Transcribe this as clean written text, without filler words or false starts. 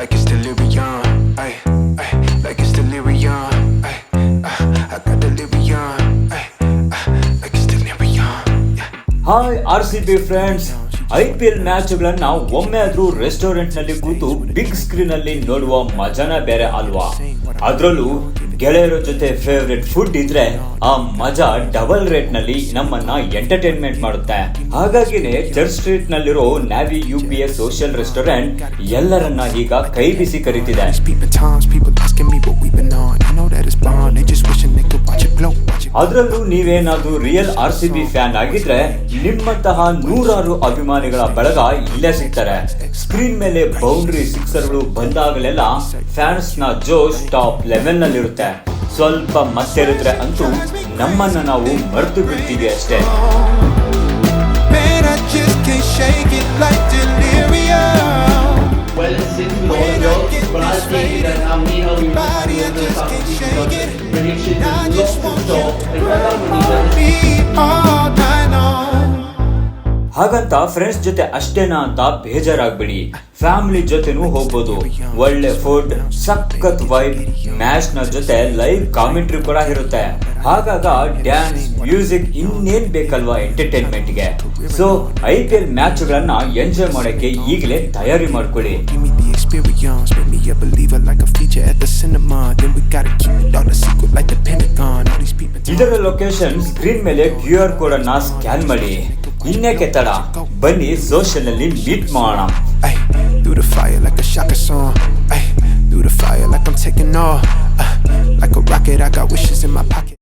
like it's delirium. Ay, ay, like it's delirium. Ay, I got delirium. Ay, like it's delirium. Yeah. Hi RCB friends, IPL ಮ್ಯಾಚ್ಗಳನ್ನ ಒಮ್ಮೆ ಆದ್ರೂ restaurant ನಲ್ಲಿ ಕೂತು big screen ಅಲ್ಲಿ ನೋಡುವ ಮಜಾನ ಬೇರೆ ಅಲ್ವಾ. ಅದ್ರಲ್ಲೂ ಗೆಳೆಯರ ಜೊತೆ ಫೇವ್ರೆಟ್ ಫುಡ್ ಇದ್ರೆ ಆ ಮಜಾ ಡಬಲ್ ರೇಟ್ ನಲ್ಲಿ ನಮ್ಮನ್ನ ಎಂಟರ್ಟೈನ್ಮೆಂಟ್ ಮಾಡುತ್ತೆ. ಹಾಗಾಗಿನೇ ಚರ್ಚ್ ಸ್ಟ್ರೀಟ್ ನಲ್ಲಿರೋ ನ್ಯಾವಿ UPS ಸೋಷಿಯಲ್ ರೆಸ್ಟೋರೆಂಟ್ ಎಲ್ಲರನ್ನ ಈಗ ಕೈ ಬಿಸಿ ಕರೀತಿದೆ. ಅದರಲ್ಲೂ ನೀವೇನಾದ್ರೂ ರಿಯಲ್ RCB ಫ್ಯಾನ್ ಆಗಿದ್ರೆ ನಿಮ್ಮಂತಹ ನೂರಾರು ಅಭಿಮಾನಿಗಳ ಬಳಗ ಇಲ್ಲೇ ಸಿಗ್ತಾರೆ. ಸ್ಕ್ರೀನ್ ಮೇಲೆ ಬೌಂಡ್ರಿ ಸಿಕ್ಸರ್ಗಳು ಬಂದಾಗಲೆಲ್ಲ ಫ್ಯಾನ್ಸ್ ನ ಜೋಶ್ ಟಾಪ್ ಲೆವೆಲ್ ನಲ್ಲಿರುತ್ತೆ. ಸ್ವಲ್ಪ ಮತ್ತೆರಿದ್ರೆ ಅಂತೂ ನಮ್ಮನ್ನ ನಾವು ಮರೆತು ಬಿಡ್ತೀವಿ ಅಷ್ಟೇ. Well, since we all know, but I think that we know we will do something. Prediction is lost to show. And right now ಹಾಗಂತ ಫ್ರೆಂಡ್ಸ್ ಜೊತೆ ಅಷ್ಟೇನಾ ಅಂತ ಬೇಜಾರಾಗ್ಬಿಡಿ. ಫ್ಯಾಮಿಲಿ ಜೊತೆನೂ ಹೋಗ್ಬೋದು. ಒಳ್ಳೆ ಫುಡ್, ಸಖತ್ ವೈಬ್, ಮ್ಯಾಚ್ ನ ಜೊತೆ ಲೈವ್ ಕಾಮೆಂಟ್ರಿ ಕೂಡ ಇರುತ್ತೆ. ಹಾಗಾಗ ಡ್ಯಾನ್ಸ್, ಮ್ಯೂಸಿಕ್ ಇನ್ನೇನ್ ಬೇಕಲ್ವಾ ಎಂಟರ್ಟೈನ್ಮೆಂಟ್ ಗೆ. ಸೊ IPL ಮ್ಯಾಚ್ ಗಳನ್ನ ಎಂಜಾಯ್ ಮಾಡಕ್ಕೆ ಈಗಲೇ ತಯಾರಿ ಮಾಡ್ಕೊಳ್ಳಿ. ಇದರ ಲೊಕೇಶನ್ ಸ್ಕ್ರೀನ್ ಮೇಲೆ QR ಕೋಡ್ ಅನ್ನ ಸ್ಕ್ಯಾನ್ ಮಾಡಿ. ಇನ್ನೇಕೆ ತಡ, ಬನ್ನಿ ಸೋಷಿಯಲ್ ನಲ್ಲಿ ಮೀಟ್ ಮಾಡೋಣ. Through the fire like a shaka song. Through the fire like I'm taking off. Like a rocket, I got wishes in my pocket.